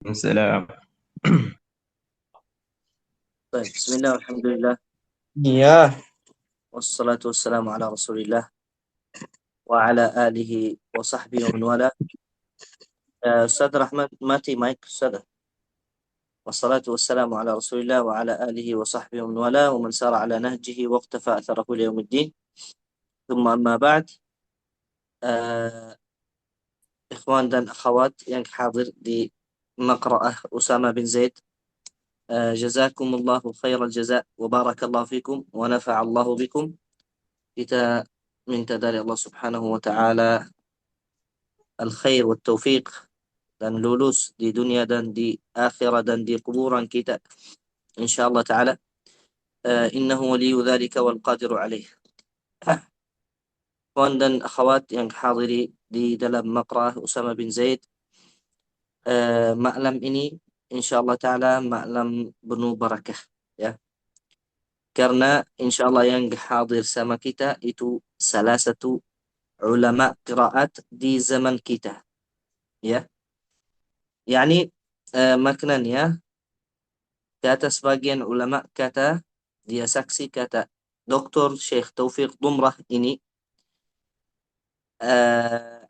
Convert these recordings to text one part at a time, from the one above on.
السلام. طيب، بسم الله والحمد لله Iya. والصلاة والسلام على رسول الله وعلى آله وصحبه ومن والاه. أستاذ رحمة ماتي مايك أستاذ. والصلاة والسلام على رسول الله وعلى آله وصحبه ومن والاه ومن سار على نهجه واقتفى أثره ليوم الدين. ثم أما بعد. آه، إخوان dan akhwat yang hadir di Maqra'ah Usama bin Zaid, jazakumullahu khairal jaza wa barakallahu fikum wa nafa'allahu bikum. Kita minta dari Allah Subhanahu wa taala al-khair wa taufiq dan lulus di dunia dan di akhirat dan di kuburan kita insyaallah taala. Innahu waliyu dzalika wal qadiru alaih. Kawan dan akhwat yang hadiri di dalam maqrah Usama bin Zaid, malam ini insyaallah taala malam penuh barakah, ya, karena insyaallah yang hadir sama kita itu salah satu ulama qiraat di zaman kita, ya. Yani maknanya, kata sebagian ulama, kata dia saksi, kata Dr. Syekh Taufiq Dumrah ini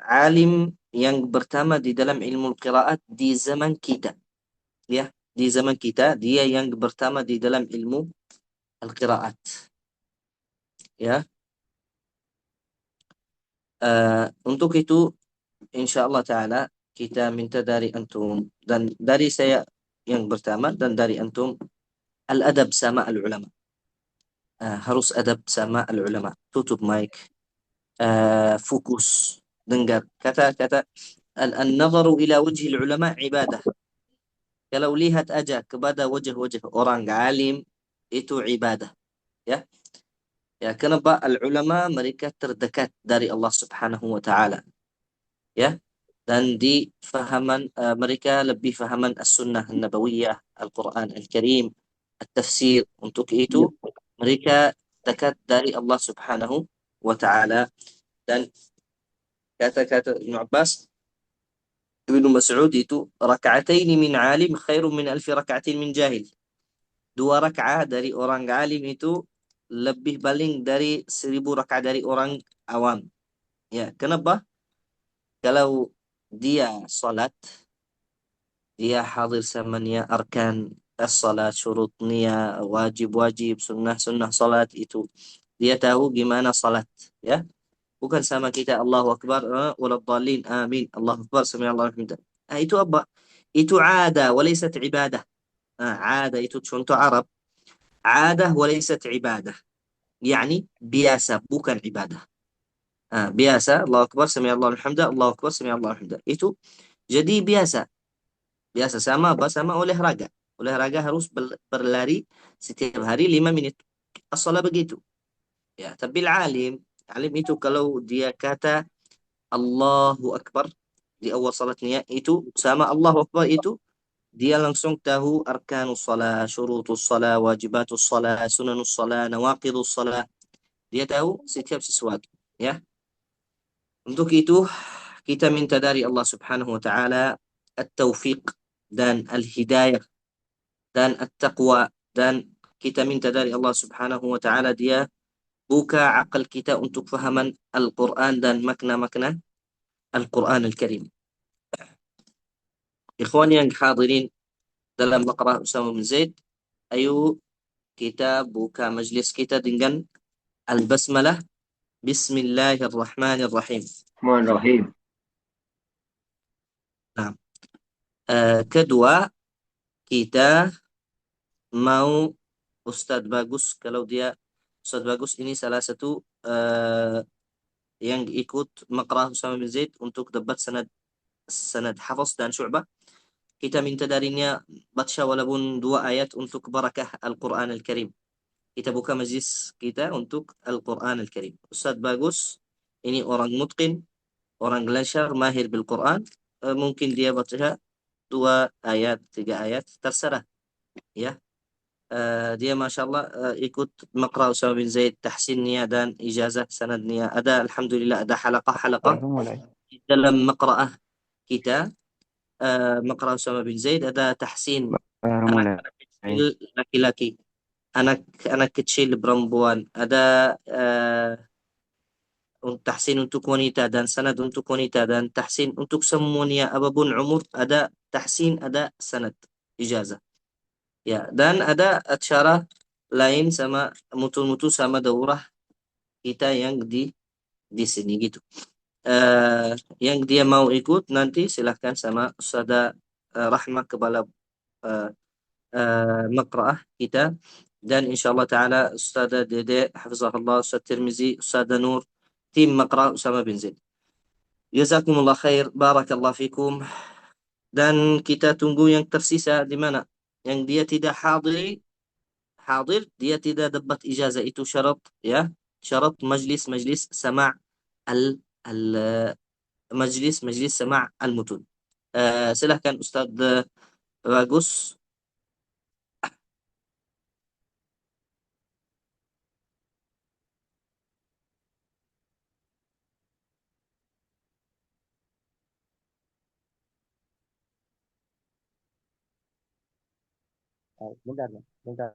alim yang pertama di dalam ilmu qiraat di zaman kita, ya, di zaman kita dia yang pertama di dalam ilmu al-qiraat, ya. Untuk itu insyaallah taala kita minta dari antum dan dari saya yang pertama dan dari antum al-adab sama al-ulama. Harus adab sama al-ulama. Tutup mic, fokus, dengar. Kata-kata an-nazaru ila wajhi ulama ibadah. Kalau lihat aja kepada wajah-wajah orang alim itu ibadah, ya. Ya, kenapa al-ulama mereka terdekat dari Allah Subhanahu wa taala, ya. Dan di fahaman mereka lebih fahaman as-sunnah an-nabawiyah, Al-Quran Al-Karim, at-tafsir. Untuk itu mereka dekat dari Allah Subhanahu wa taala. Dan kata-kata Ibn Abbas, Ibnu Mas'ud itu, raka'ataini min alim khairun min alfi raka'atin min jahil. Dua raka'ah dari orang alim itu lebih baling dari 1000 rakaat dari orang awam. Ya, kenapa? Kalau dia salat, dia hadir sama niat arkan as-salat, syurut niat, wajib-wajib, sunnah-sunnah salat itu. Dia tahu gimana salat, ya. Bukan sama kita Allahu Akbar, waladhdallin, amin, Allahu Akbar, sami'allahu liman hamidah. Itu apa? Itu ada, walaysat ibadah. Ada itu contoh Arab. Ada walaysat ibadah. Yani biasa, bukan ibadah. Biasa, Allahu Akbar, sami'allahu liman hamidah, Allahu Akbar, sami'allahu liman hamidah. Itu jadi biasa. Biasa sama apa? Sama olahraga. Olahraga harus berlari setiap hari 5 menit. As-salat begitu. Ya, tapi alim, alim itu kalau dia kata Allahu Akbar di awal salatnya itu sama Allahu Akbar itu, dia langsung tahu arkanus salat, syurutus salat, wajibatus salat, sunanus salat, nawaqidus salat. Dia tahu setiap sesuatu, ya. Untuk itu kita minta dari Allah Subhanahu wa taala at-taufiq dan al-hidayah dan at-taqwa, dan kita minta dari Allah Subhanahu wa taala dia buka akal kita untuk fahaman Al-Quran dan makna-makna Al-Quran Al-Karim. Ikhwan yang hadirin dalam Maqrah Usama bin Zaid, ayo kita buka majlis kita dengan Al-Basmalah. Bismillahirrahmanirrahim. Bismillahirrahmanirrahim. Nah, kedua, kita mau Ustadz Bagus, kalau dia Ustadz Bagus ini salah satu yang ikut Maqrah Usama bin Zaid untuk debat sanad Hafs dan Syu'bah. Kita minta darinya baca walaupun 2 ayat untuk barakah Al-Quran Al-Karim. Kita buka majlis kita untuk Al-Quran Al-Karim. Ustaz Bagus ini orang mutqin, orang lancar, mahir bil Quran. Mungkin dia baca 2 ayat, 3 ayat, terserah, ya. Dia Masya Allah ikut Maqra Usama bin Zaid, tahsinnya dan ijazah sanadnya ada, Alhamdulillah, ada halaqah-halaqah Mulai. di dalam Maqra'ah kita. Maqra Usama bin Zaid, ada tahsin anak-anak kecil Bismillahirrahmanirrahim. laki-laki, anak-anak kecil perempuan, ada tahsin untuk wanita dan sanad untuk wanita dan tahsin untuk semuanya apapun umur, ada tahsin, ada sanad, ijazah. Ya, dan ada acara lain sama mutu-mutu sama daurah kita yang di sini gitu. Yang dia mau ikut nanti silahkan sama Ustazah Rahma, kepala eh, Maqra'ah kita, dan insyaallah taala Ustazah Dede hafizahullah, Ustaz Tirmizi, Ustazah Nur, tim Maqra' Usama bin Zaid. Jazakumullah khair, barakallah fikum. Dan kita tunggu yang tersisa di mana? Yang dia tidak hadir, dia tidak dapat ijazah, itu syarat ya. Syarat majlis sama' al al majlis sama' al-mutun. Silahkan Ustaz Bagus. Bentar, bentar.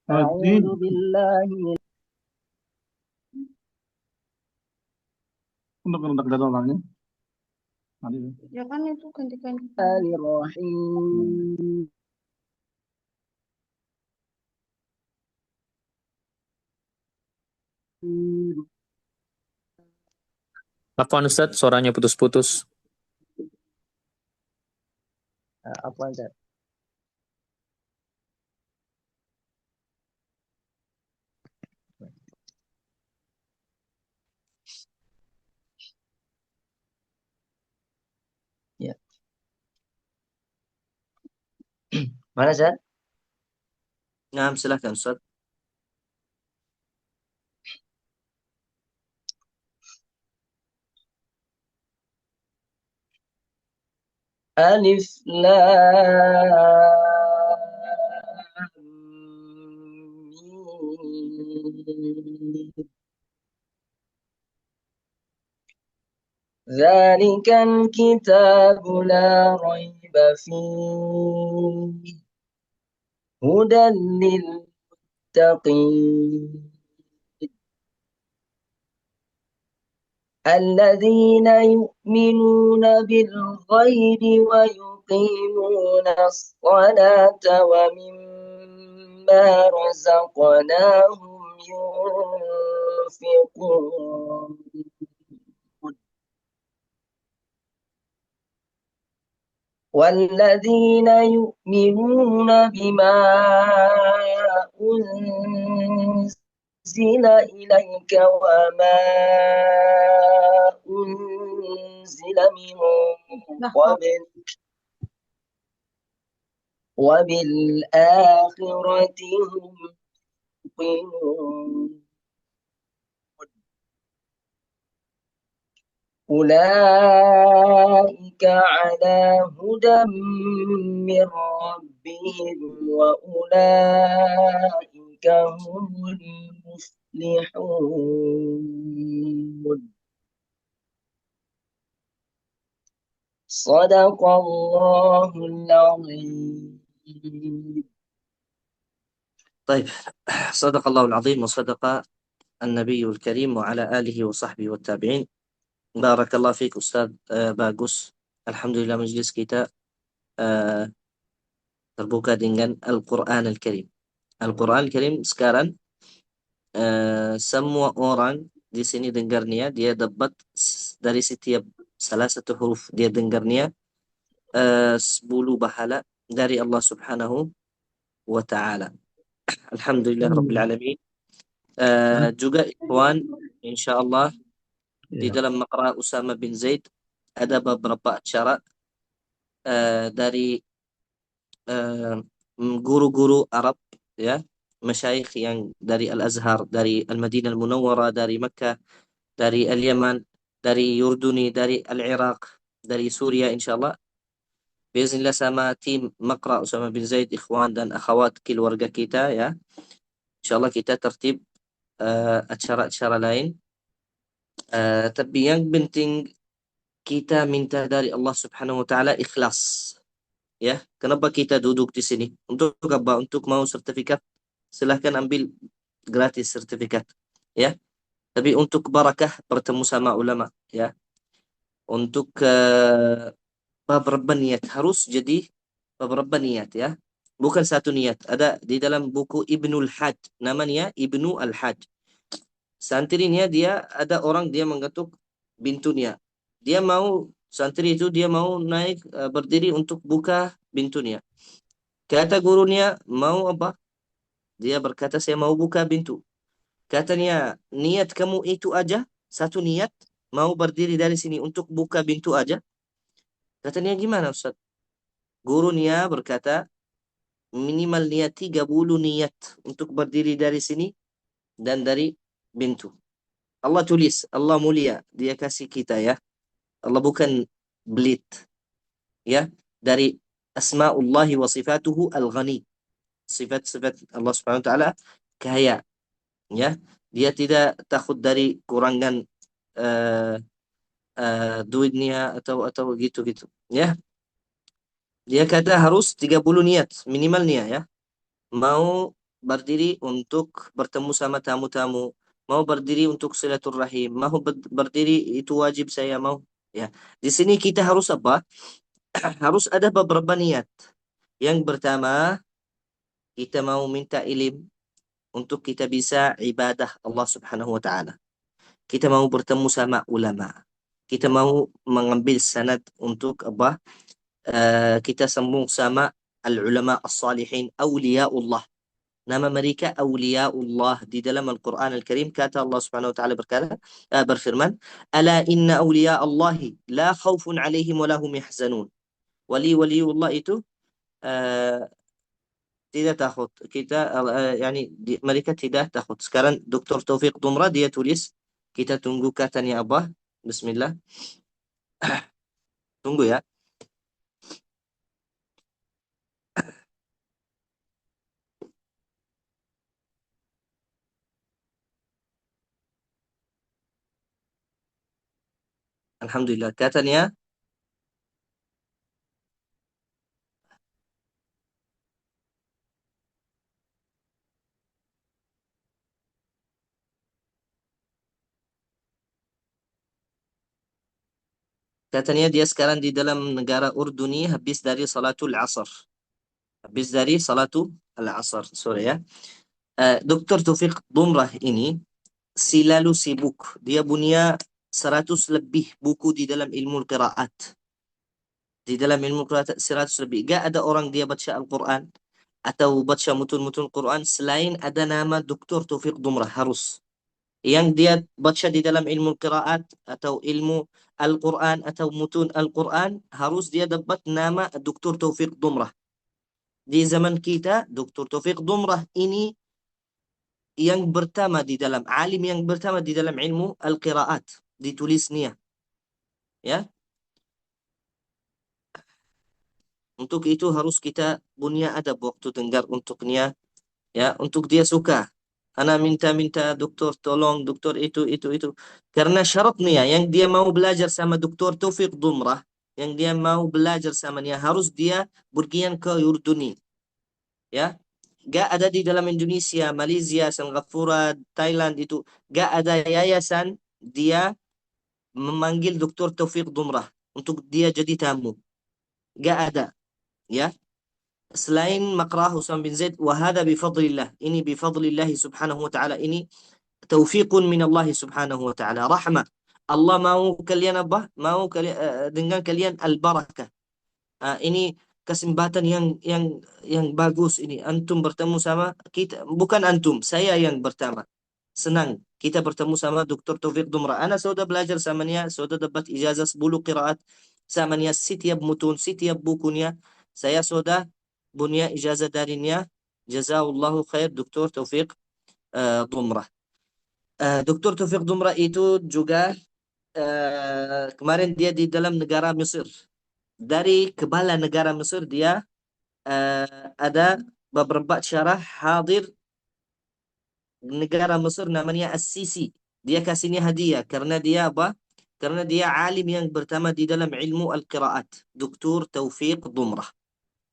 أعوذ بالله من Ya kan itu ganti-ganti. الشيطان الرحيم. Afwan Ustaz, suaranya putus-putus. Apa Ustaz? Ya. Mana Ustaz? Nah, silahkan Ustaz. Alif Lam Mim. ذلك الكتاب لا ريب فيه هدى للمتقين الذين يؤمنون بالغيب ويقيمون الصلاة ومما رزقناهم ينفقون والذين يؤمنون بما أنزل إليك وما أنزل من قبلك وبالآخرة هم يوقنون أولئك على هدى من ربهم وأولئك هم المفلحون صدق الله العظيم. طيب، صدق الله العظيم وصدق النبي الكريم وعلى آله وصحبه والتابعين. Barakallah fiik Ustaz Bagus. Alhamdulillah majelis kita terbuka dengan Al-Quran Al-Karim. Al-Quran Al-Karim sekarang semua orang di sini dengarnya, dia dapat dari setiap salah satu huruf dia dengarnya 10 pahala dari Allah Subhanahu wa taala. Alhamdulillah rabbil alamin. Juga ikhwan, insyaallah di dalam maqra Usama bin Zaid ada beberapa acara dari guru-guru Arab, ya, masyayikh yang dari Al-Azhar, dari Al-Madinah Al-Munawwarah, dari Makkah, dari Al-Yaman, dari Yorduni, dari Al-Iraq, dari Suria, insyaallah. Biiznillah sama tim Maqra Usama bin Zaid, ikhwan dan akhwat keluarga kita, ya. Insyaallah kita tertib acara-acara lain. Tapi yang penting kita minta dari Allah Subhanahu wa taala ikhlas. Ya, kenapa kita duduk di sini? Untuk apa? Untuk mau sertifikat? Silahkan ambil gratis sertifikat. Ya, tapi untuk barakah bertemu sama ulama. Ya, untuk beberapa niat harus jadi beberapa niat, ya. Bukan satu niat. Ada di dalam buku Ibnul Hajj, namanya Ibnu Al-Hajj. Santrinya dia ada orang dia menggetuk pintunya. Dia mau santri itu dia mau naik berdiri untuk buka pintunya. Kata gurunya, mau apa? Dia berkata, saya mau buka pintu. Katanya, niat kamu itu aja, satu niat, mau berdiri dari sini untuk buka pintu aja. Katanya, gimana Ustaz? Gurunya berkata, minimal niat 30 niat untuk berdiri dari sini dan dari pintu. Allah tulis, Allah mulia, dia kasih kita, ya. Allah bukan belit, ya. Dari asma'ullahi wa sifatuhu al-ghani. Sifat-sifat Allah Subhanahu wa taala kaya, ya. Dia tidak takut dari kurangan uh, duitnya atau gitu-gitu, ya. Dia kata harus 30 niat, minimal niat, ya. Mau berdiri untuk bertemu sama tamu-tamu, mau berdiri untuk silaturahim, mau berdiri itu wajib saya mau, ya. Di sini kita harus apa? Harus ada beberapa niat. Yang pertama, kita mau minta ilim untuk kita bisa ibadah Allah Subhanahu wa taala. Kita mau bertemu sama ulama. Kita mau mengambil sanad untuk apa? Kita sambung sama al-ulama as-salihin, awliyaullah. Nama mereka awliyaullah di dalam Al-Quran Al-Karim. Kata Allah Subhanahu wa taala berfirman, "Ala inna awliya Allahi la khaufun alaihim wa lahum yahzanun." Wali-waliullah itu uh, tidak takut. Kita yani mereka tidak takut. Sekarang Dr. Taufik Dumra dia tulis, kita tunggu katanya apa? Bismillah. Tunggu, ya. Alhamdulillah. Katanya dia sekarang di dalam negara Urduni habis dari salatul asar. Habis dari salatul asar, sore, ya. Dr. Taufik Dumrah ini selalu sibuk. Dia punya 100 lebih buku di dalam ilmu qiraat. Di dalam ilmu qiraat 100 lebih. Gak ada orang dia baca Al-Quran atau baca mutun-mutun Quran selain ada nama Dr. Taufik Dumrah, harus. Yang dia baca di dalam ilmu qiraat atau ilmu Al-Quran atau mutun Al-Quran harus dia dapat nama Dr. Taufik Dumrah. Di zaman kita, Dr. Taufik Dumrah ini yang pertama di dalam alim yang pertama di dalam ilmu Al-Qiraat, ditulisnya, ya. Untuk itu harus kita punya adab waktu dengar untuknya, ya. Untuk dia suka. Ana minta doktor tolong, doktor itu. Karena syaratnya yang dia mau belajar sama Doktor Taufik Dumrah, yang dia mau belajar sama dia harus dia pergian ke Yorduni, ya. Gak ada di dalam Indonesia, Malaysia, Singapura, Thailand itu. Gak ada yayasan dia memanggil Doktor Taufik Dumrah untuk dia jadi tamu. Gak ada, ya. Selain Maqrah Usam bin Zaid, wahada bifadlillah. Ini bifadlillah subhanahu wa ta'ala. Ini taufiqun min Allah subhanahu wa ta'ala. Rahmah. Allah mau kalian apa? Mau kalian, dengan kalian al-barakah. Ini kesempatan yang bagus ini. Antum bertemu sama kita, bukan antum, saya yang pertama. Senang kita bertemu sama Dr. Taufik Dumra. Ana sudah belajar sama dia, sudah dapat ijazah 10 qiraat sama dia, setiap mutun, setiap bukunya. Saya sudah punya ijazah darinya. Jazakallahu khair Dr. Taufik Dumra. Dr. Taufik Dumra itu juga kemarin dia di dalam negara Mesir. Dari kepala negara Mesir dia ada beberapa syarah hadir negara Mesir namanya As-Sisi. Dia kasihnya hadiah karena dia apa? Karena dia alim yang pertama di dalam ilmu al-qiraat, Dr. Taufik Dumrah.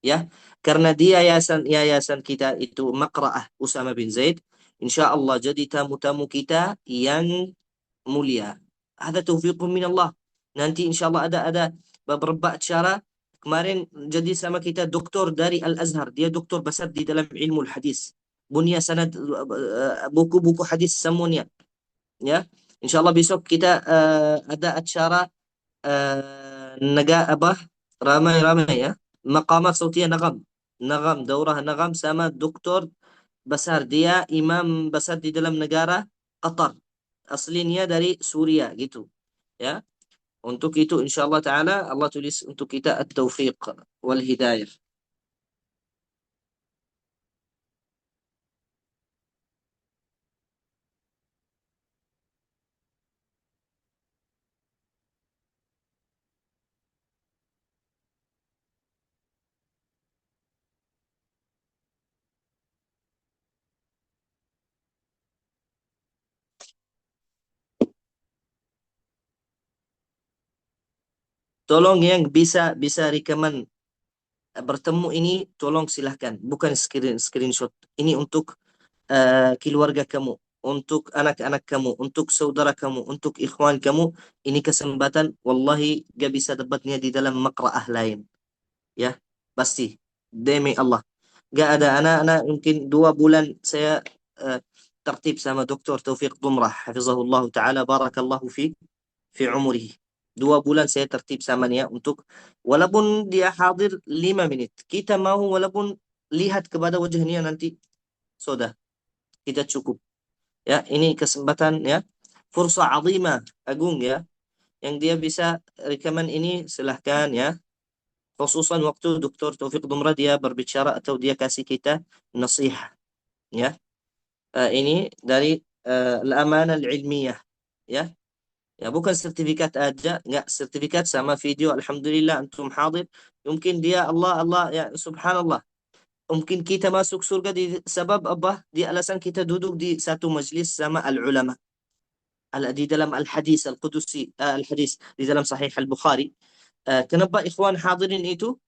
Ya, karena dia yayasan kita itu Maqra'ah Usama bin Zaid, insya Allah jadi tamu-tamu kita yang mulia. Ada taufiqun min Allah. Nanti insya Allah ada beberapa acara. Kemarin jadi sama kita doktor dari Al-Azhar. Dia doktor besar di dalam ilmu hadis. Bunya sanad buku-buku hadis semuanya. Ya, insya Allah besok kita ada acara apa ramai-ramai ya. Maqamat Sautiyah Nagam. Nagam, daurah Nagam sama doktor besar. Dia imam besar di dalam negara Qatar. Aslinya dari Suria gitu. Ya. Untuk itu insyaallah taala Allah tulis untuk kita at-taufiq wal hidayah. Tolong yang bisa rekaman bertemu ini tolong silahkan, bukan screenshot. Ini untuk keluarga kamu, untuk anak-anak kamu, untuk saudara kamu, untuk ikhwan kamu. Ini kesempatan wallahi gak bisa dapatnya di dalam maqra'ah lain. Ya, pasti. Demi Allah. Gak ada anak-anak mungkin 2 bulan saya tertib sama Dr. Taufik Dumrah. Hafizahullah Ta'ala. Barakallahu fi umurihi. 2 bulan saya tertib sama dia untuk walaupun dia hadir 5 menit. Kita mau walaupun lihat kepada wajahnya nanti sudah kita cukup. Ya, ini kesempatan ya. Fursa azimah, agung ya. Yang dia bisa rekaman ini silahkan ya. Khususan waktu Dr. Taufik Dumra dia berbicara atau dia kasih kita nasihat ya. Ini dari al-amanah al-ilmiyah ya. Ya, bukan sertifikat aja, enggak, sertifikat sama video. Alhamdulillah antum hadir. Mungkin dia Allah ya subhanallah. Mungkin kita masuk surga di sebab apa? Di alasan kita duduk di satu majlis sama al-ulama. Di dalam al-hadis al-qudusi, al-hadis di dalam sahih al-Bukhari. Kenapa ikhwan hadirin itu?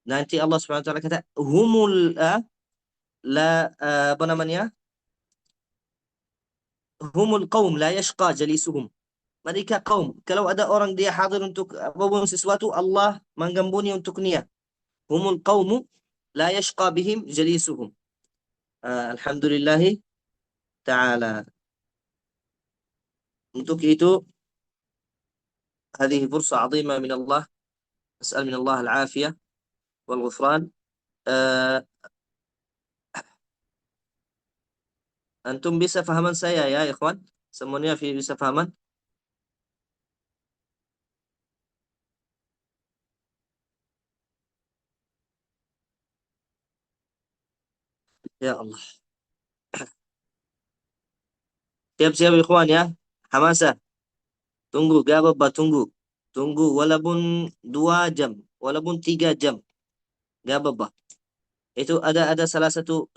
Nanti Allah Subhanahu wa taala kata humul apa namanya? Humul qaum la yashqa jalisuhum. Mereka kaum. Kalau ada orang dia hadir untuk apapun sesuatu, Allah menggambuni untuk niat. Humul qawmu la yashqa bihim jalisuhum. Alhamdulillahi ta'ala. Untuk itu, هذه فرصة عظيمة من الله. أسأل من الله العافية والغفران. Antum bisa fahaman saya ya, ikhwan? Semuanya bisa fahaman? Ya Allah. Siap-siap ikhwan ya. Hamasa. Tunggu, gak apa-apa, tunggu. Tunggu, walaupun 2 jam, walaupun 3 jam. Gak apa-apa. Itu ada salah satu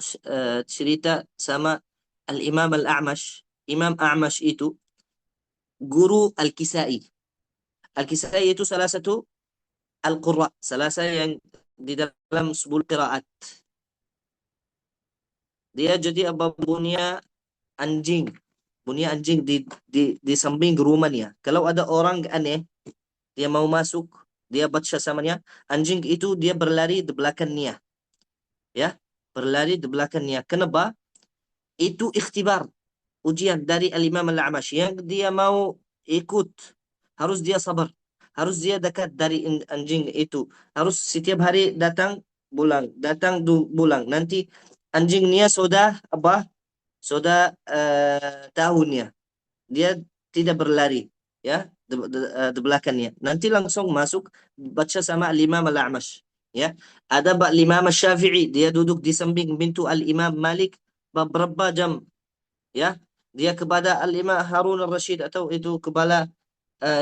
cerita sama Al-Imam Al-A'mash. Imam A'mash itu guru Al-Kisai. Al-Kisai itu salah satu Al-Qurra. Salah satu yang di dalam 10 qiraat. Dia jadi apa punya anjing. Punya anjing di samping rumahnya. Kalau ada orang aneh, dia mau masuk, dia baca samanya, anjing itu dia berlari di belakangnya. Ya, berlari di belakangnya. Kenapa? Itu ikhtibar, ujian dari Al-Imam Al-A'mash yang dia mau ikut, harus dia sabar. harus dia dekat dari anjing itu. Harus setiap hari datang pulang, pulang. Nanti anjingnya sudah apa? Sudah tahunnya. Dia tidak berlari, ya, di belakangnya. Nanti langsung masuk baca sama Al-Imam Al-A'mash, ya. Ada Imam Syafi'i, dia duduk di samping pintu Al-Imam Malik beberapa jam, ya. Dia kepada Al-Imam Harun Al-Rashid atau itu kepala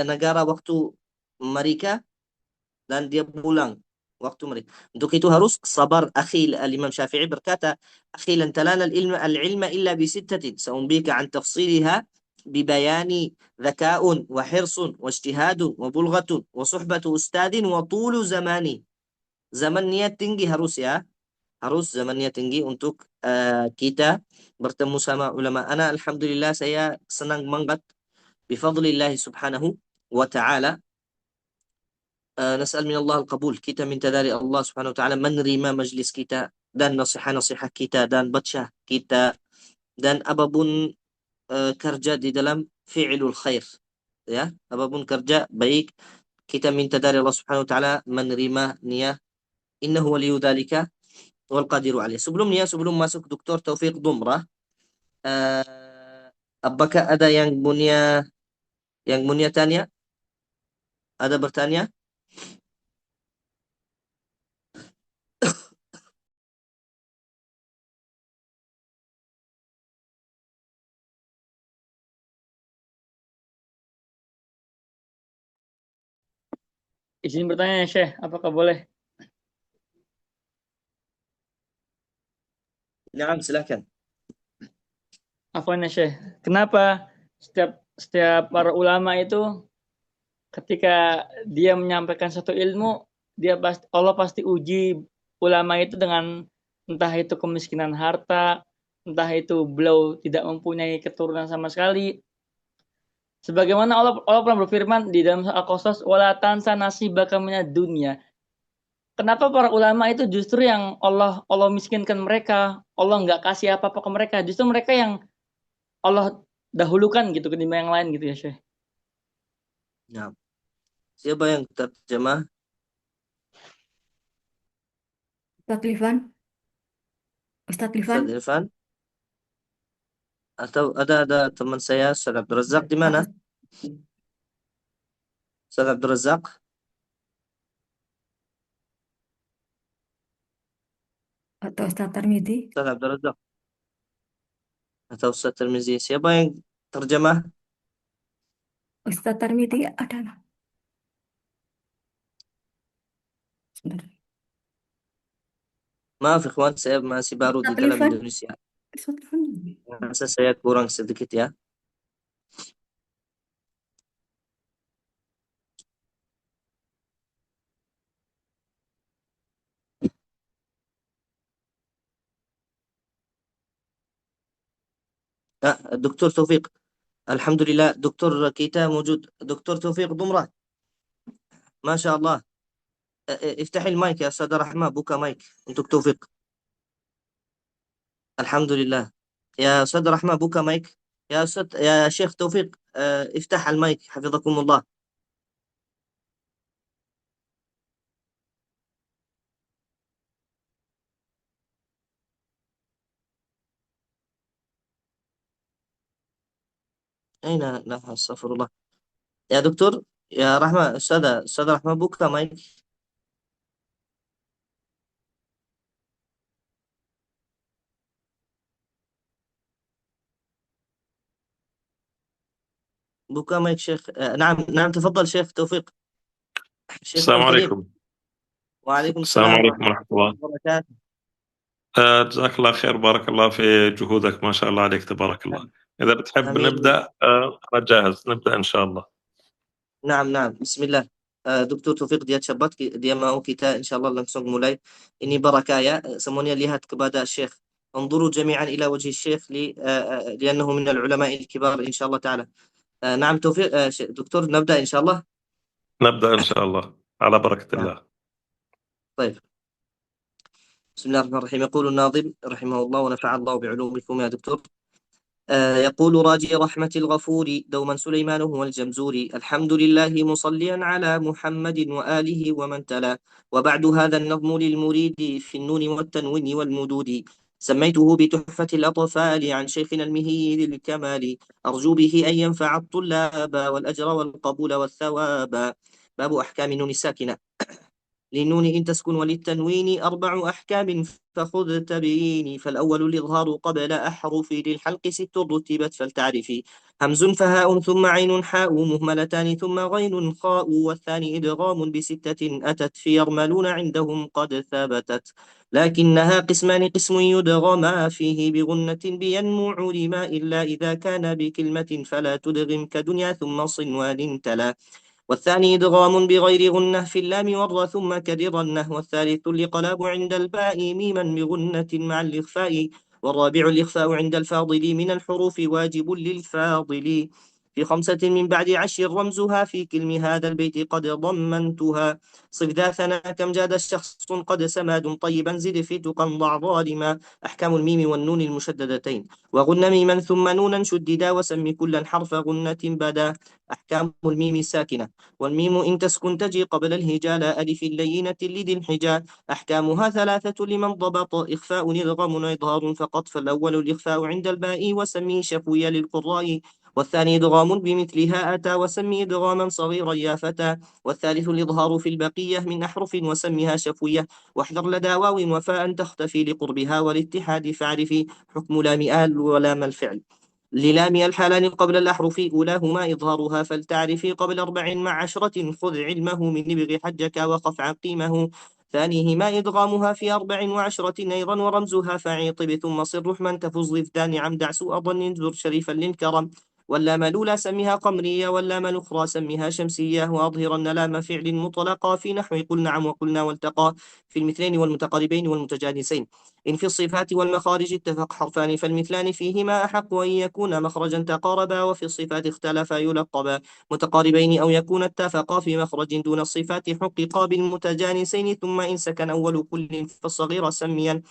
negara waktu mereka, dan dia pulang waktu mereka. Untuk itu harus sabar. Akhi, Al-Imam Syafi'i berkata, akhi lan talana al-ilma illa bi sittatin sa'umbika an tafsiliha bibayani dhaka'un wa hirsun wa ijtihadun wa bulghatun wa suhbatu ustadin wa tulu zamani. Zamannya tinggi harus, ya. Harus zamannya tinggi untuk kita bertemu sama ulama. Ana alhamdulillah saya senang banget bifadlillah subhanahu wa ta'ala. Nas'al min Allah al-qabul. Kita minta dari Allah Subhanahu wa taala menerima majlis kita dan nasihat-nasihat kita dan baca kita dan apapun kerja di dalam fi'lul khair, ya. Apapun kerja baik, kita minta dari Allah Subhanahu wa taala menerima niat. Innahu waliyyu dzalika wal qadiru alaih. Sebelum masuk Dr. Taufik Dumrah, apakah ada yang punya tanya? Ada bertanya? Izin bertanya, Syekh, apakah boleh? Naam, silakan. Afwan ya, Syekh. Kenapa setiap para ulama itu ketika dia menyampaikan satu ilmu, Allah pasti uji ulama itu dengan entah itu kemiskinan harta, entah itu beliau tidak mempunyai keturunan sama sekali. Sebagaimana Allah pernah berfirman di dalam Al-Qasas, wala tansa nasibaka minad dunya. Kenapa para ulama itu justru yang Allah miskinkan mereka, Allah nggak kasih apa-apa ke mereka, justru mereka yang Allah dahulukan gitu ketimbang yang lain gitu ya, Syekh. Ya. Siapa yang terjemah? Ustadz Livan. Ustadz Livan. Ustaz Irfan? Atau ada teman saya, Ustaz Abdul Razak, di mana? Ustaz Abdul Razak? Atau Ustadz Tarmizi. Ustaz Abdul Razak? Atau Ustaz Tirmizi? Siapa yang terjemah? Ustadz Tarmizi adalah. Sebentar. Maaf, ikhwan, saya masih baru di Ustadz dalam Livan. Indonesia. Ustadz Livan. Rasa saya kurang sedikit, ya. Dr. Taufik. Alhamdulillah, doktor kita موجود. دكتور توفيق ضمرة. ما شاء الله. افتحي المايك يا أستاذ رحمة. بوكا مايك untuk توفيق. الحمد لله. يا أستاذ رحمة بوكا مايك. يا شيخ توفيق، افتح المايك حفظكم الله. أين لا، استغفر الله. يا دكتور، يا رحمة، أستاذ رحمة بوكا مايك. بوكا مايك شيخ. نعم تفضل شيخ توفيق. شيخ السلام الكريم. عليكم. وعليكم السلام السلام عليكم ورحمة الله. وبركاته. جزاك الله خير، بارك الله في جهودك، ما شاء الله عليك، تبارك الله. إذا بتحب آمين. نبدأ أنا جاهز، نبدأ إن شاء الله. Naam, bismillah. Dr. Taufik dia cepat, dia mau kita insyaallah langsung mulai. Ini barakah, ya. Semuanya lihat kepada Syekh. انظروا جميعا إلى وجه الشيخ لأنه من العلماء الكبار إن شاء الله تعالى. نعم توفيق. دكتور، نبدأ إن شاء الله. نبدأ إن شاء الله على بركة نعم. الله. طيب، بسم الله الرحمن الرحيم. يقول الناظم رحمه الله ونفع الله بعلومكم يا دكتور. يقول راجي رحمة الغفور دوما سليمان هو الجمزوري: الحمد لله مصليا على محمد وآله ومن تلا. وبعد هذا النظم للمريد في النون والتنوين والمدود. سميته بتحفة الأطفال عن شيخنا المهي للكمال. أرجو به أن ينفع الطلاب والأجر والقبول والثواب. باب أحكام النون الساكنة. للنون إن تسكن وللتنوين 4 أحكام فخذ تبييني. فالأول الإظهار قبل أحرف للحلق 6 رتبت فلتعرفي. همز فهاء ثم عين حاء مهملتان ثم غين خاء. والثاني إدغام ب6 أتت في يرملون عندهم قد ثبتت. لكنها قسمان: قسم يدغما فيه بغنة بينمو علما إلا إذا كان بكلمة فلا تدغم كدنيا ثم صنوان تلا. والثاني إدغام بغير غنة في اللام والراء ثم كدرنه. والثالث الإقلاب عند الباء ميما بغنة مع الإخفاء. والرابع الإخفاء عند الفاضل من الحروف واجب للفاضل. في 5 من بعد 10 رمزها في كلم هذا البيت قد ضمنتها. صف ذا ثنا كم جاد شخص قد سماد طيبا زد في تقى ضع ظالما. أحكام الميم والنون المشددتين. وغن ميما ثم نونا شددا وسم كلا حرف غنة بدا. أحكام الميم الساكنة. والميم إن تسكن تجي قبل الهجاء لا ألف اللينة لذي الحجاء. أحكامها 3 لمن ضبط: إخفاء إدغام إظهار فقط. فالأول الإخفاء عند الباء وسمي شفويا للقراء. والثاني إدغام بمثلها أتى وسمي إدغاما صغيرا يا فتى. والثالث الإظهار في البقية من أحرف وسمها شفوية. واحذر لدى واو وفاء تختفي لقربها والاتحاد فاعرفي. حكم لام آل ولام الفعل. للام الحالان قبل الأحرف أولاهما إظهارها فلتعرفي قبل 4 مع 10 خذ علمه من نبغ حجك وخف عقيمه. ثانيهما إدغامها في 4 و10 أيضا ورمزها فعيطب ثم صر رحما تفز ضفدان عمدع سوء ظن زر شريفا للكرم. واللام الأولى سمها قمرية واللام الأخرى سمها شمسية. وأظهرن لام فعل مطلقا في نحو قل نعم وقلنا والتقى في المثلين والمتقاربين والمتجانسين. إن في الصفات والمخارج اتفق حرفان فالمثلان فيهما أحق أن يكون مخرجا تقاربا. وفي الصفات اختلفا يلقبا متقاربين أو يكون اتفقا في مخرج دون الصفات حققا بالمتجانسين. ثم إن سكن أول كل فالصغير سميا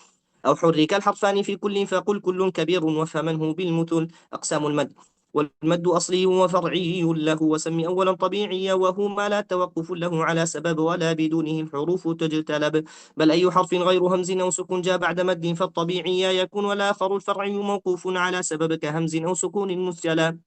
أو حرك الحرفان في كل فقل كل كبير وفمنه بالمثل. أقسام المد. والمد أصلي وفرعي له وسمي أولا طبيعيا وهو ما لا توقف له على سبب ولا بدونه الحروف تجتلب. بل أي حرف غير همز أو سكون جاء بعد مد فالطبيعي يكون والآخر الفرعي موقوف على سبب كهمز أو سكون مسجلا.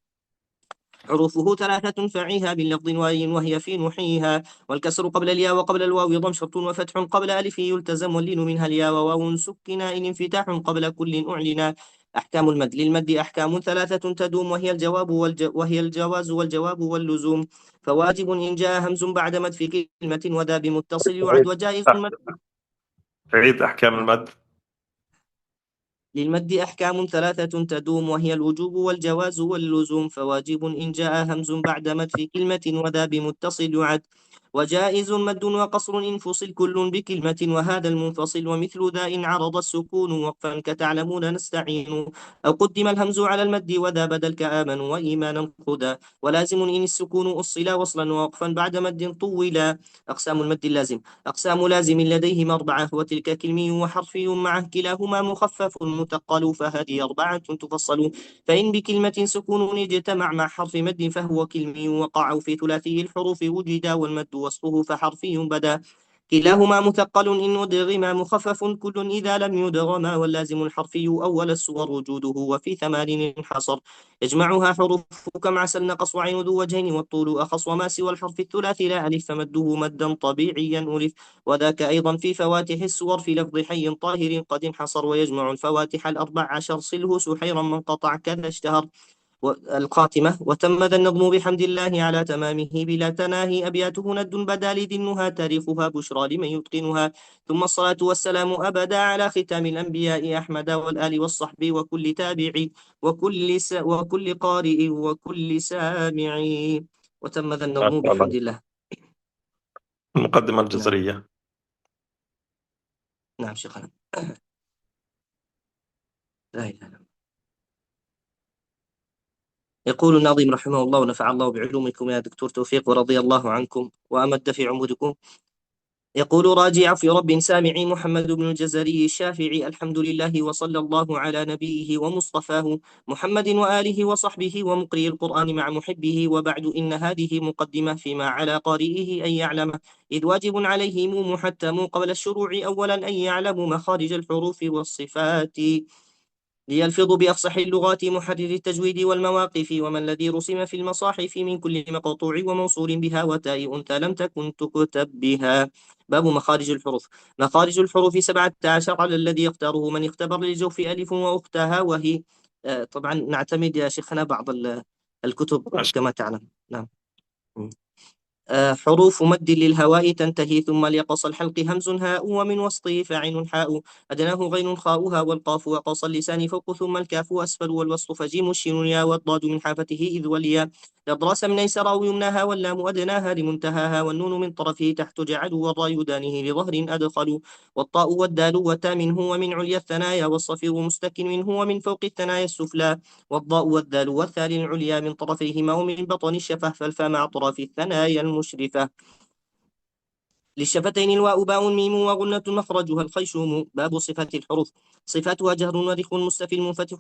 حروفه 3 فعيها باللفظ وهي في نحيها. والكسر قبل الياء وقبل الواو ضم شرط وفتح قبل ألف يلتزم واللين منها الياء وواو سكنا إن انفتاح قبل كل أعلنا. أحكام المد. للمد أحكام 3 تدوم وهي وهي الجواز والجواب واللزوم. فواجب إن جاء همز بعد مد في كلمة وذا بمتصل يعد. وجائز المد. عيد أحكام المد. للمد أحكام 3 تدوم وهي الوجوب والجواز واللزوم. فواجب إن جاء همز بعد مد في كلمة وذا بمتصل يعد. وجائز مد وقصر إن فصل كل بكلمة وهذا المنفصل. ومثل ذا إن عرض السكون وقفا كتعلمون نستعين. أو قدم الهمز على المد وذا بدل كآمنوا وإيمانا خذا. ولازم إن السكون أصل وصلا ووقفا بعد مد طولا. أقسام المد اللازم. أقسام لازم لديهما 4 وتلك كلمي وحرفي معه كلاهما مخفف مثقل. فهذه 4 تفصل. فإن بكلمة سكون اجتمع مع حرف مد فهو كلمي وقع في ثلاثي الحروف وجدا والمد وصفه فحرفي بدا. كلاهما مثقل إن أدغما مخفف كل إذا لم يدغما. واللازم الحرفي أول السور وجوده وفي 8 انحصر. يجمعها حروف كم عسل نقص وعين ذو وجهين والطول أخص وما سوى الحرف الثلاثي لا ألف فمده مدا طبيعيا ألف. وذاك أيضا في فواتح السور في لفظ حي طاهر قد انحصر. ويجمع الفواتح 14 صله سحيرا من قطع كذا اشتهر. الخاتمة. وتم ذا النظم بحمد الله على تمامه بلا تناهي. أبياته ند بدا لدنها تاريخها بشرى لمن يتقنها. ثم الصلاة والسلام أبدا على ختام الأنبياء أحمد والآل والصحب وكل تابع وكل قارئ وكل سامع. وتم ذا النظم بحمد الله. المقدمة الجزرية. نعم شيخنا. لا إله إلا الله. يقول الناظم رحمه الله ونفع الله بعلومكم يا دكتور توفيق ورضي الله عنكم وأمد في عمركم. يقول راجع في رب سامعي محمد بن الجزري الشافعي: الحمد لله وصلى الله على نبيه ومصطفاه محمد وآله وصحبه ومقرئ القرآن مع محبه، وبعد إن هذه مقدمة فيما على قارئه أن يعلم، إذ واجب عليهم محتم قبل الشروع أولا أن يعلموا مخارج الحروف والصفات، ليلفظ بأفصح اللغات محرر التجويد والمواقف، وما الذي رسم في المصاحف من كل مقطوع وموصول بها وتاء أنثى لم تكن تكتب بها. باب مخارج الحروف. مخارج الحروف 17 على الذي يختاره من اختبر للجوف ألف وأختها، وهي طبعا نعتمد يا شيخنا بعض الكتب كما تعلم. نعم. حروف مد للهواء تنتهي، ثم لقص الحلق همز هاء، ومن وسطه فعل حاء، أدناه غين خاؤها والقاف، وقص اللسان فوق، ثم الكاف أسفل، والوسط فجيم الشين يا، والضاد من حافته إذ والياء، يضرس من أيسر أو يمناها، واللام أدناها لمنتهاها، والنون من طرفه تحت جعل، والراء يدانه لظهر أدخل، والطاء والدال والتاء منه، ومن عليا الثنايا، والصفير مستكن منه، ومن فوق الثنايا السفلى، والضاء والدال والثاء العليا من طرفيهما، ومن بطن الشفة فالفاء مع أطراف الثنايا المشرفة. للشفتين الواء باء ميم وغنة مخرجها الخيشوم. باب صفات الحروف. صفاتها جهر ورخ مستفل منفتح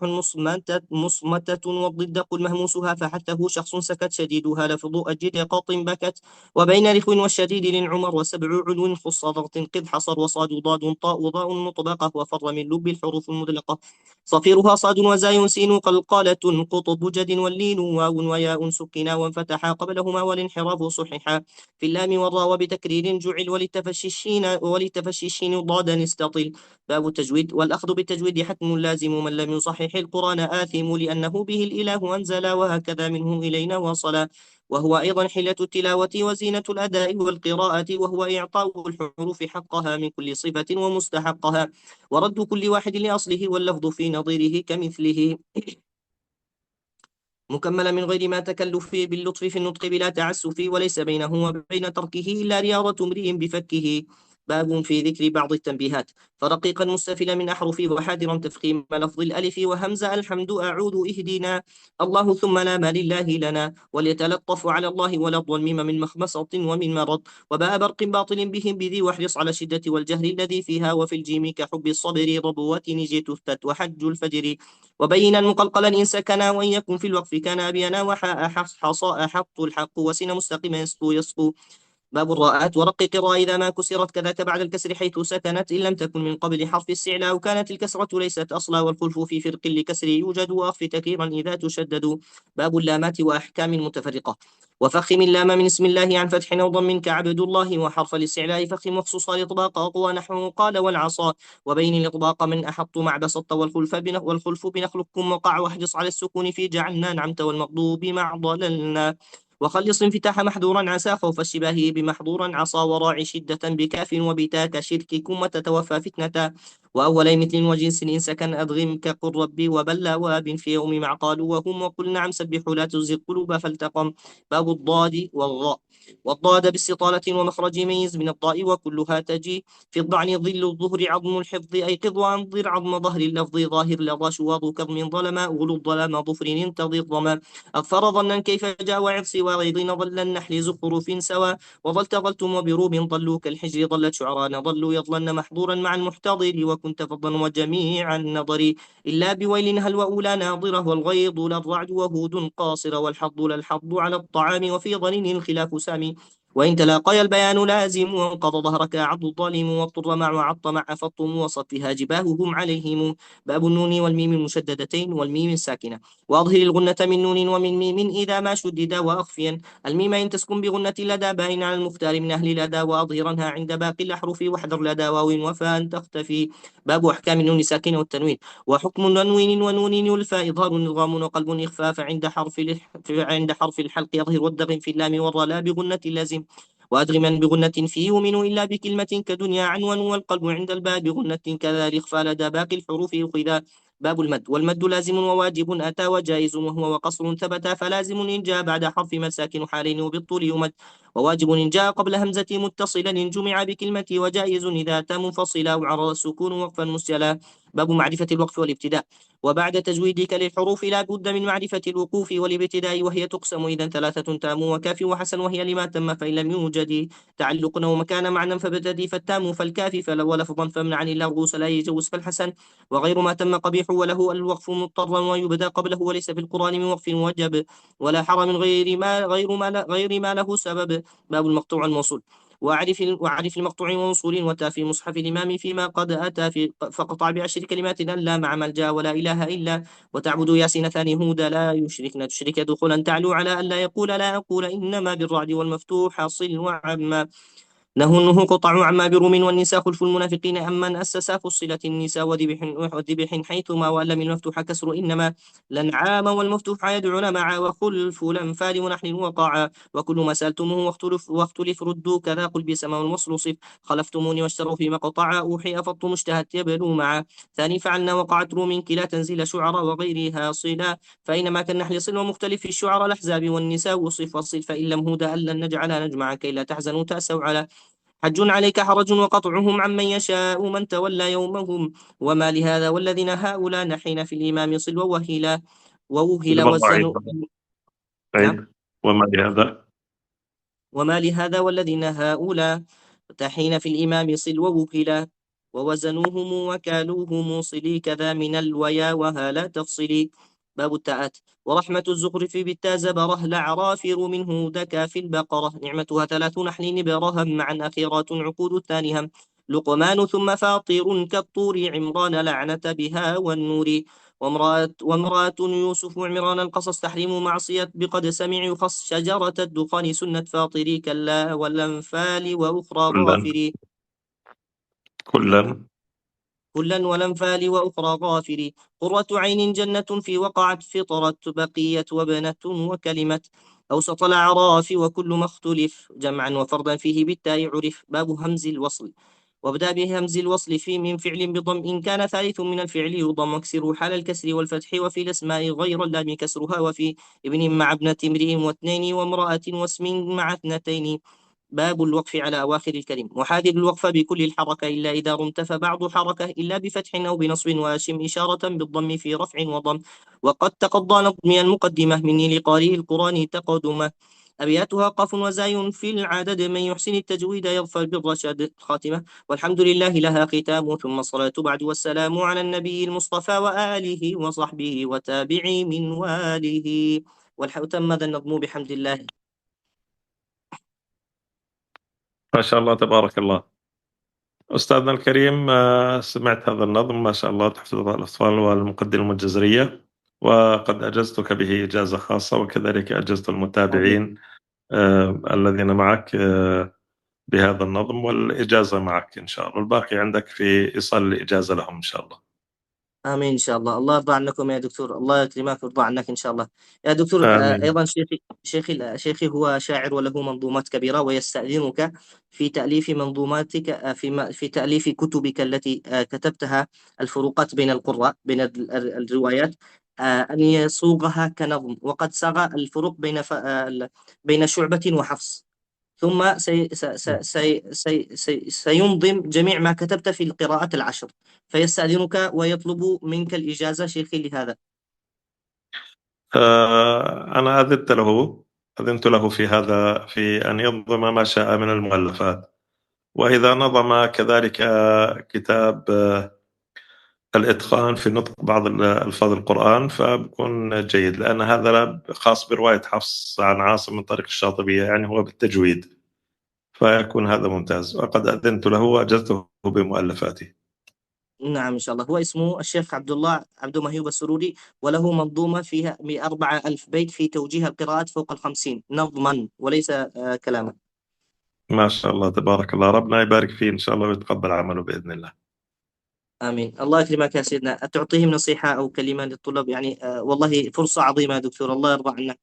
مصمتة، والضد قل مهموسها فحته شخص سكت، شديدها لفظ أجد قط بكت، وبين رخو والشديد للعمر، وسبع علو خص ضغط قد حصر، وصاد ضاد طاء ضاء مطبقة، وفر من لب الحروف المدلقة، صفيرها صاد وزاي سين قلقالة، قطب جد واللين واو وياء سكنا وانفتحا قبلهما، والانحراف صححا في اللام والراء، وبتكرير جعل، ولتفشي الشين ضادا استطل. باب التجويد. والأخذ بالتجويد حتم لازم، من لم يصحح القرآن آثم، لأنه به الإله أنزل، وهكذا منه إلينا وصلا، وهو أيضا حلة التلاوة وزينة الأداء والقراءة، وهو إعطاء الحروف حقها من كل صفة ومستحقها، ورد كل واحد لأصله، واللفظ في نظيره كمثله، مكملا من غير ما تكلف باللطف في النطق بلا تعسف، وليس بينه وبين تركه إلا رياضة امرئ بفكه. باب في ذكر بعض التنبيهات. فرقيقا مستفلا من أحرف، وحاذرا تفخيم لفظ الألف وهمزة، الحمد أعوذ اهدنا، الله ثم لا ما لله لنا، وليتلطف على الله ولظ الميم من مخمصة ومن مرض، وباء برق باطل بهم بذي، واحرص على الشدة والجهر الذي فيها، وفي الجيم كحب الصبر ربوة نجي تثبت وحج الفجر، وبينا مقلقلا إن سكنا، وإن يكن في الوقف كان أبينا، وحاء حصاء حط الحق، وسين مستقيما يسقو. باب الراءات. ورقق الراء إذا ما كسرت، كذاك بعد الكسر حيث سكنت، إن لم تكن من قبل حرف استعلاء، وكانت الكسرة ليست أصلا، والخلف في فرق لكسر يوجد، وأخف تكريرا إذا تشدد. باب اللامات وأحكام متفرقة. وفخم اللام من اسم الله عن فتح أو ضم كعبد الله، وحرف الاستعلاء فخم وخصوصا الإطباق أقوى نحو قال والعصا، وبين الإطباق من أحط مع بسط، والخلف بنخلقكم وقع، واحرص على السكون في جعلنا نعمت، والمغضوب مع ضللنا، وخلص انفتاح محذورا عسى، خوف الشباه بمحظورا عصى، وراعي شدة بكاف وبتاء كشرككم، وتتوفى فتنة، وأول مثل وجنس إن سكن أدغم كقل ربي، وبلى واب في يوم مع قالوا وهم، وقل نعم سبحوا لا تزغ قلوب فالتقم. باب الضاد والراء. والضاد باستطالة ومخرج ميز من الضاء، وكلها تجي في الضعن ظل الظهر عظم الحفظ، أيقظ وأنظر عظم ظهر اللفظ، ظاهر لظى شواظ كظم ظلما، أغلو الظلام ظفر انتظر ظما، أغفر ظنا كيف جاء وعظ سوى غيظ ظل النحل زخرف سوى، ظلتم وبروب ضلوا كالحجر، ظلت شعران ظلوا يظلن محظورا مع المحتضر، وكنت فظا وجميع النظر، إلا بويل هل وأولى ناظرة، والغيظ للرعد وهود قاصر، والحظ للحظ على الطعام، وفي ظنين الخلاف سامي، وإن تلاقي البيان لازم، وانقض ظهرك عض الظالم، واضطر مع وعط مع فطم، وصفها جباههم عليهم. باب النون والميم المشددتين والميم الساكنة. وأظهر الغنة من نون ومن ميم إذا ما شددا، وأخفيا الميم إن تسكن بغنة لدى باين على المختار من أهل لدى، وأظهرنها عند باقي الأحرف، واحذر لدى واو وفاء تختفي. باب أحكام النون الساكنة والتنوين. وحكم تنوين ونون يلفى إظهار نظام وقلب إخفاء، عند حرف الحلق يظهر، والدغم في اللام والراء لا بغنة لازم، وأدغما بغنة في يؤمن إلا بكلمة كدنيا عنوان، والقلب عند الباء بغنة كذا الإخفاء لدى باقي الحروف أخذا. باب المد. والمد لازم وواجب أتى وجائز، وهو وقصر ثبت، فلازم إن جاء بعد حرف مد ساكن حالين وبالطول يمد، وواجب إن جاء قبل همزة متصلا إن جمع بكلمة، وجائز إذا أتى منفصلا وعرض السكون وقفا مسجلا. باب معرفة الوقف والابتداء. وبعد تجويدك للحروف لا بد من معرفة الوقوف والابتداء، وهي تقسم إذا ثلاثة: تام وكاف وحسن، وهي لما تم فإن لم يوجد تعلق أو مكان معنى فابتدي، فالتام فالكاف ولفظا فامنع عن اللغوص لا يجوز فالحسن. وغير ما تم قبيح وله الوقف مضطرا ويبدأ قبله، وليس في القرآن من وقف وجب ولا حرم غير ما له سبب. باب المقطوع الموصول. وأعرف المقطوع وموصول وتا في مصحف الإمام فيما قد أتى فقطع ب10 كلمات لا مع ملجأ ولا إله إلا، وتعبد ياسين ثاني هود لا يشركن تشرك دخولا تعلو على أن لا يقول لا أقول إنما بالرعد والمفتوح صل وعما نهنه قطع عما بروم والنساء خلف المنافقين أمن أسسا فصلت النساء وذبح حيثما وألم المفتوح كسر إنما لنعام والمفتوح يدعون معا وخلف الأنفال ونحن وقعا وكل ما سألتموه واختلف ردوا كذا قل بسما والوصل صف خلفتموني واشتروا في مقطع أوحي أفضتم اشتهت يبلو معا ثاني فعلنا وقعت روم كلا تنزيل شعراء وغيرها صلا فإنما كالنحل صل ومختلف في الشعراء الأحزاب والنساء وصف وصل فإن لم هدى ألا نجعل نجمعا كي لا تحزنوا تأسوا على حج عليك حرج وقطعهم عمن يشاء من تولى يومهم وما لهذا والذين هؤلاء نحين في الإمام صل ووهلا والزن. نعم. عيد. وما لهذا وما لهذا والذين هؤلاء تحين في الإمام صل ووهلا ووزنوهم وكالوهم صلي كذا من الويا وهلا تفصلي. باب التاءات. ورحمة الزخرف بالتاء زبره لعرافر منه دكا في البقرة نعمتها 3 نحل نبرهم معا أخيرات عقود الثاني هم لقمان ثم فاطر كالطور عمران لعنة بها والنور وامرأة يوسف عمران القصص تحريم معصية بقد سمع يخص شجرة الدخان سنة فاطري كلا والأنفال وأخرى غافري كلا والأنفال وأخرى غافري قرة عين جنة في وقعت فطرت بقية وبنة وكلمة أوسط الأعراف وكل ما اختلف جمعا وفردا فيه بالتاء عرف. باب همز الوصل. وابدأ بهمز الوصل في من فعل بضم إن كان ثالث من الفعل يضم واكسره حال الكسر والفتح وفي الأسماء غير اللام كسرها وفي ابن مع ابنة امرئ واثنين وامرأة واسم مع اثنتين. باب الوقف على أواخر الكلم. وحاذر الوقف بكل الحركة إلا إذا رمت فبعض حركة إلا بفتح أو بنصب واشم إشارة بالضم في رفع وضم. وقد تقضى نظمي المقدمة مني لقارئ القرآن تقدمه أبياتها قاف وزاي في العدد من يحسن التجويد يظفر بالرشاد خاتمة. والحمد لله لها ختام ثم الصلاة بعد والسلام على النبي المصطفى وآله وصحبه وتابعي من واله. وتم هذا النظم بحمد الله. ما شاء الله تبارك الله. أستاذنا الكريم، سمعت هذا النظم ما شاء الله تحفظ الأطفال والمقدمة الجزرية، وقد أجزتك به إجازة خاصة، وكذلك أجزت المتابعين الذين معك بهذا النظم، والإجازة معك إن شاء الله، الباقي عندك في إيصال الإجازة لهم إن شاء الله. آمين إن شاء الله. الله يرضى عنكم يا دكتور، الله يكرمك ويرضى عنك إن شاء الله يا دكتور. آمين. أيضا شيخي هو شاعر وله منظومات كبيرة، ويستأذنك في تأليف منظوماتك في تأليف كتبك التي كتبتها الفروقات بين القراء بين الروايات، أن يصوغها كنظم. وقد صاغ الفروق بين شعبة وحفص، ثم سينظم جميع ما كتبت في القراءات 10، فيستأذنك ويطلب منك الإجازة شيخي لهذا. أنا أذنت له في هذا، في أن ينظم ما شاء من المؤلفات، وإذا نظم كذلك كتاب الإتقان في نطق بعض ألفاظ القرآن فبكون جيد، لأن هذا خاص برواية حفص عن عاصم من طريق الشاطبية، يعني هو بالتجويد، فيكون هذا ممتاز، وقد أذنت له وأجزته بمؤلفاته. نعم إن شاء الله. هو اسمه الشيخ عبد الله عبد مهيوب السروري، وله منظومة فيها 4,000 بيت في توجيه القراءات فوق 50 نظما وليس كلاما. ما شاء الله تبارك الله، ربنا يبارك فيه إن شاء الله ويتقبل عمله بإذن الله. آمين. الله يكرمك يا سيدنا. تعطيهم نصيحة أو كلمة للطلاب؟ يعني والله فرصة عظيمة يا دكتور، الله يرضى عنك.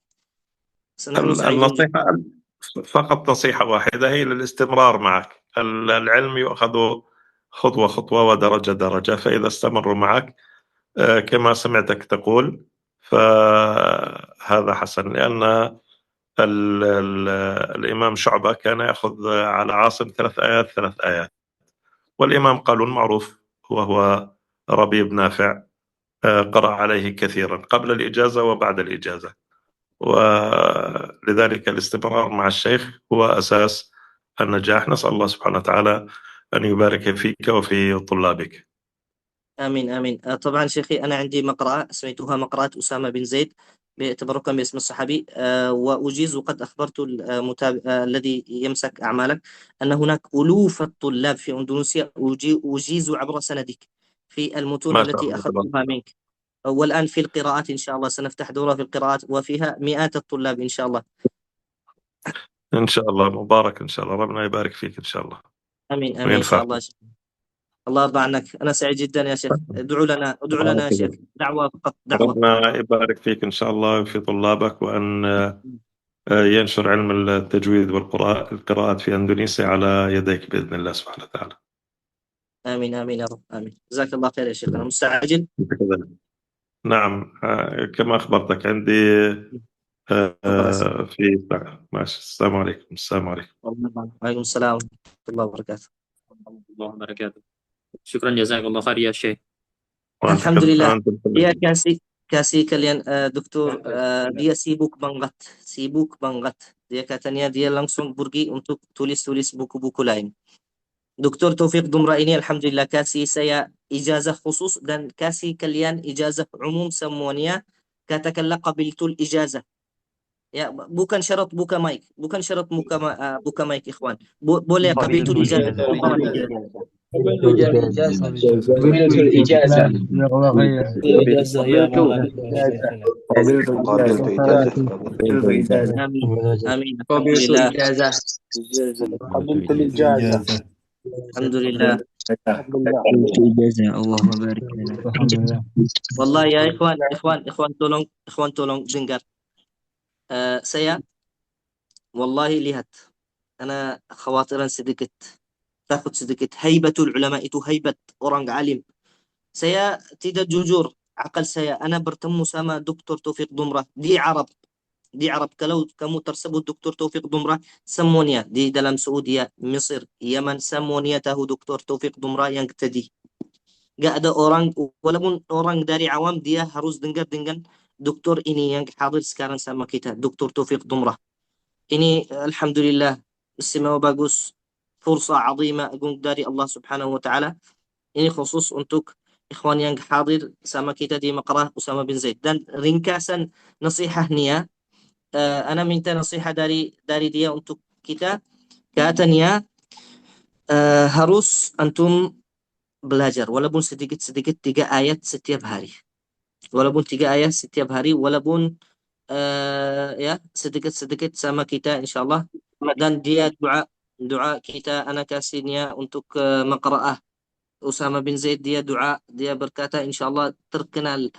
نحن سعيدون جدا. النصيحة فقط نصيحة واحدة هي للاستمرار معك. العلم يؤخذ خطوة خطوة ودرجة درجة، فإذا استمروا معك كما سمعتك تقول فهذا حسن، لأن الإمام شعبة كان يأخذ على عاصم 3 آيات 3 آيات، والإمام قالون معروف وهو ربيب نافع قرأ عليه كثيرا قبل الإجازة وبعد الإجازة، ولذلك الاستمرار مع الشيخ هو أساس النجاح. نسأل الله سبحانه وتعالى أن يبارك فيك وفي طلابك. آمين آمين. طبعا شيخي أنا عندي مقرأة سميتها مقرأة أسامة بن زيد تبركا باسم الصحابي، وأجيز وقد أخبرت الذي يمسك أعمالك أن هناك ألوف الطلاب في أندونيسيا أجيز عبر سندك في المتون ما شاء التي الله أخذتها منك، والآن في القراءات إن شاء الله سنفتح دورة في القراءات وفيها مئات الطلاب إن شاء الله. إن شاء الله مبارك، إن شاء الله ربنا يبارك فيك إن شاء الله آمين آمين إن شاء الله. الله يرضى عنك، أنا سعيد جدا يا شيخ. ادعوا لنا يا شيخ، دعوة فقط دعوة. ربنا يبارك فيك إن شاء الله في طلابك، وأن ينشر علم التجويد والقراءات في أندونيسيا على يديك بإذن الله سبحانه وتعالى. آمين آمين يا رب آمين. جزاك الله خير يا شيخ، أنا مستعجل. نعم كما أخبرتك عندي في ماشي. السلام عليكم. السلام عليكم. وعليكم السلام ورحمة الله وبركاته. الله وبركاته. Syukran jazakallah khair ya Syekh. Alhamdulillah. Dia kasih kalian doktor, dia sibuk banget. Dia katanya dia langsung pergi untuk tulis buku-buku lain. Doktor Taufik Dumra ini alhamdulillah kasih saya ijazah khusus dan kasih kalian ijazah umum semuanya. Katakanlah qabiltul ijazah. Ya, bukan syarat buka mic, bukan syarat buka mic ikhwan. Boleh qabiltul ijazah. قبلت الإجازة. آمين. قبلت الإجازة. الحمد لله. اللهم بارك لنا. والله يا إخوان tolong dengar. Saya wallahi lihat, أنا khawatiran sedikit, takut sedikit. Haibatul ulama itu haibat orang alim. Saya tidak jujur akal saya. Ana bertemu sama Dr. Taufik Dumrah di Arab. Kalau kamu tersebut Dr. Taufik Dumrah, semuanya di dalam Saudi, Mesir, Yaman, semuanya tahu Dr. Taufik Dumrah yang tadi. Gak ada orang, walaupun orang dari awam, dia harus dengar dengan doktor ini yang hadir sekarang sama kita, Dr. Taufik Dumrah. Ini alhamdulillah istimewa bagus. Fursa azimah agung dari Allah subhanahu wa ta'ala. Ini khusus untuk ikhwan yang hadir sama kita di Maqrah Usama bin Zaid. Dan ringkasan nasihahnya, ana minta nasihat dari dia untuk kita. Katanya harus antum belajar walaupun sedikit-sedikit 3 ayat setiap hari. Walaupun 3 ayat setiap hari, walaupun ya sedikit-sedikit sama kita insyaallah. Dan dia doa kita anak kasihnya untuk Maqra'ah Usama bin Zaid, dia doa, dia berkata insyaallah terkenal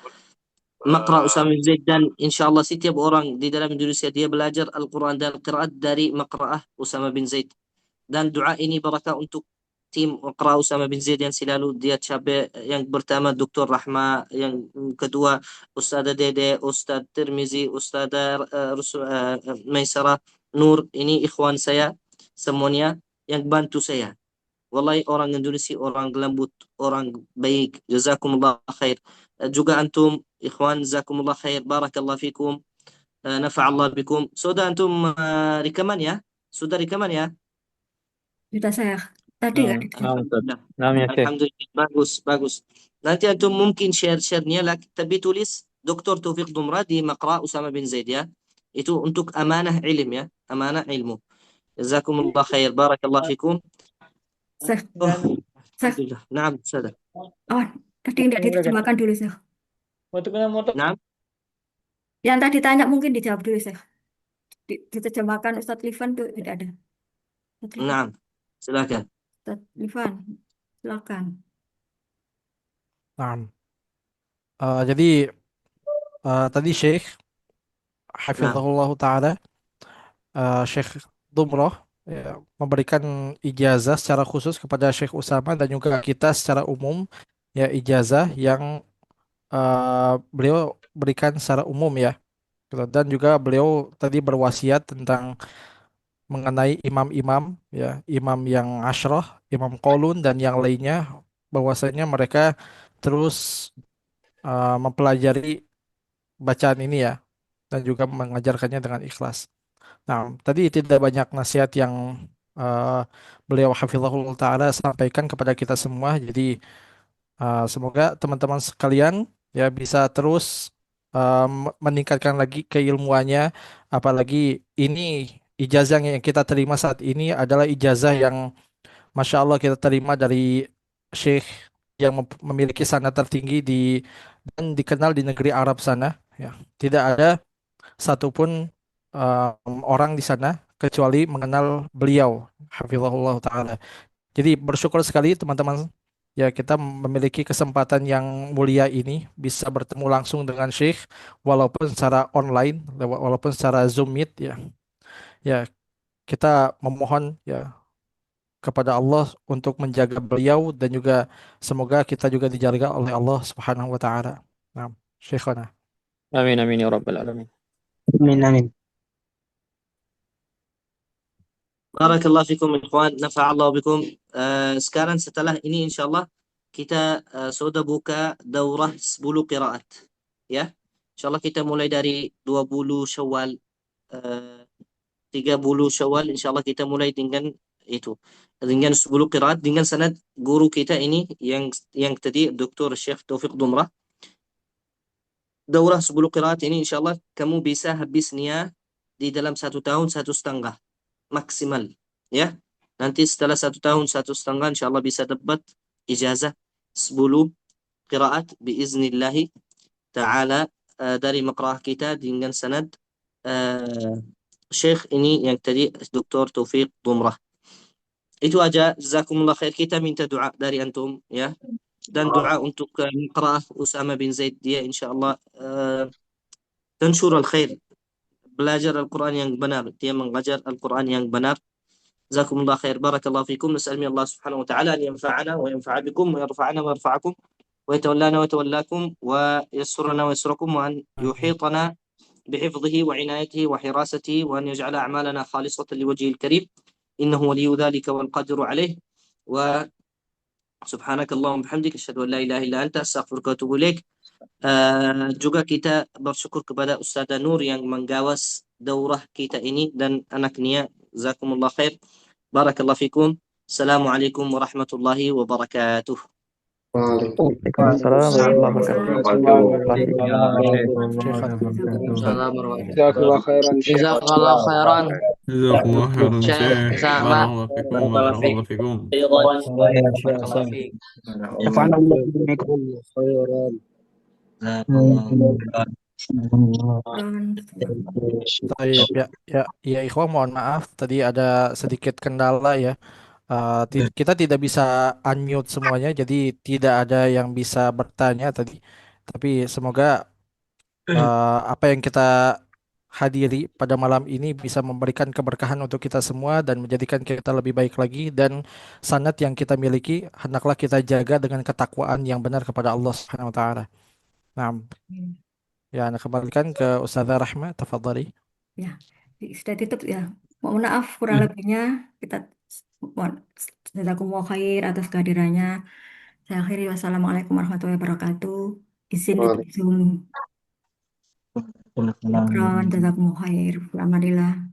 Maqra' Usama bin Zaid, dan insyaallah setiap orang di dalam Indonesia dia belajar Al-Quran dan qiraat dari Maqra'ah Usama bin Zaid. Dan doa ini barakah untuk tim Maqra' Usama bin Zaid yang selalu dia capai. Yang pertama Dr. Rahma, yang kedua Ustaz Dede, Ustaz Tirmizi, Ustaz Maisarah Nur. Ini ikhwan saya semuanya yang bantu saya. Wallahi orang Indonesia orang lembut, orang baik. Jazakumullah khair. Juga antum ikhwan, jazakumullah khair. Barakallah fikum. Nafa'allah bikum. Sudah antum rekaman ya? Sudah rekaman ya? Sudah saya. Tadi kan? Alhamdulillah. Bagus. Nanti antum mungkin share-nya lah. Tapi tulis Dr. Taufik Dumrah di Maqra' Usama bin Zaid ya. Itu untuk amanah ilm ya. Amanah ilmu. Jazakumullah khair. Barakallah fikum. Alhamdulillah. Naam, sudah. Oh, tadi tidak diterjemahkan dulu, Syekh. Naam. Yang tadi tanya mungkin dijawab dulu, Syekh. Diterjemahkan Ustadz Livan tuh tidak ada. Naam. Silakan. Ustadz Livan, silakan. Naam. Jadi tadi Syekh hafizahullah taala, Syekh Dumrah ya, memberikan ijazah secara khusus kepada Syekh Usama dan juga kita secara umum ya, ijazah yang beliau berikan secara umum ya. Dan juga beliau tadi berwasiat tentang mengenai imam-imam ya, imam yang asyrah, imam qaulun dan yang lainnya, bahwasanya mereka terus mempelajari bacaan ini ya dan juga mengajarkannya dengan ikhlas. Nah, tadi tidak banyak nasihat yang beliau hafizahullah taala sampaikan kepada kita semua. Jadi semoga teman-teman sekalian ya bisa terus meningkatkan lagi keilmuannya, apalagi ini ijazah yang kita terima saat ini adalah ijazah yang Masya Allah kita terima dari Syekh yang memiliki sanad tertinggi dan dikenal di negeri Arab sana. Ya, tidak ada satupun orang di sana kecuali mengenal beliau, Hafizahullah Ta'ala. Jadi bersyukur sekali teman-teman ya kita memiliki kesempatan yang mulia ini bisa bertemu langsung dengan Syekh walaupun secara online, walaupun secara Zoom Meet ya. Ya, kita memohon ya kepada Allah untuk menjaga beliau dan juga semoga kita juga dijaga oleh Allah Subhanahu wa taala. Nah, Syekhana. Amin amin ya rabbal alamin. Amin amin. Barakallahu fikum ikhwan, nafa'allahu bikum. Sekarang setelah ini insyaallah kita sudah buka daurah 10 qiraat. Ya. Insyaallah kita mulai dari 20 Syawal, 30 Syawal insyaallah kita mulai dengan itu. Dengan 10 qiraat dengan sanad guru kita ini yang tadi Dr. Syekh Taufik Dumrah. Daurah 10 qiraat ini insyaallah kamu bisa habisnya di dalam 1 tahun 1,5 maksimal ya. Nanti setelah 1 tahun 1,5 insyaallah bisa dapat ijazah 10 qiraat biiznillahi ta'ala dari maqra'ah kita dengan sanad Syekh ini yang tadi Dr. Taufik Dumrah. Itu aja, jazakumullah khair. Kita minta doa dari antum ya. Dan doa untuk maqra'ah Usama bin Zaid, dia insyaallah tanshur al-khair, belajar Al-Quran yang benar, dia mengajar Al-Quran yang benar. Jazakumullah khair, barakallahu fikum. Nas'al min Allah subhanahu wa ta'ala an yanfa'ana wa yanfa'a bikum wa yarfa'ana wa yarfa'akum wa yatawallana wa yatawallakum wa yassurana wa yassurakum wa an yuhitana بحفظه وعنايته وحراسته وأن يجعل أعمالنا خالصة لوجهه الكريم إنه ولي ذلك والقادر عليه وسبحانك اللهم وبحمدك أشهد أن لا إله إلا أنت أستغفرك وأتوب إليك. Juga kita bersyukur kepada Ustazah Nur yang menggawas daurah kita ini dan anaknya. Jazakumullah khair. Barakallahu fikum. Assalamualaikum warahmatullahi wabarakatuh. Waalaikumsalam warahmatullahi wabarakatuh. Jazakallah khairan. Jazakallah khairan. جزاكم الله خيرا Syekh شيخ sama. بارك الله فيكم نفعنا الله بكم خيرا. Baik, ya Ikhwan, mohon maaf tadi ada sedikit kendala ya. Kita tidak bisa unmute semuanya, jadi tidak ada yang bisa bertanya tadi. Tapi semoga apa yang kita hadiri pada malam ini bisa memberikan keberkahan untuk kita semua dan menjadikan kita lebih baik lagi, dan sanad yang kita miliki hendaklah kita jaga dengan ketakwaan yang benar kepada Allah Subhanahu wa taala. Nah, ya, Anda kembalikan ke Ustazah Rahma, tafadhali. Ya, sudah tutup ya. Mohon maaf kurang lebihnya. Kita mohon jazakumullah khair atas kehadirannya. Saya akhiri, wassalamualaikum warahmatullahi wabarakatuh. Izin tutup Zoom. Syukran, jazakumullah khair. Alhamdulillah.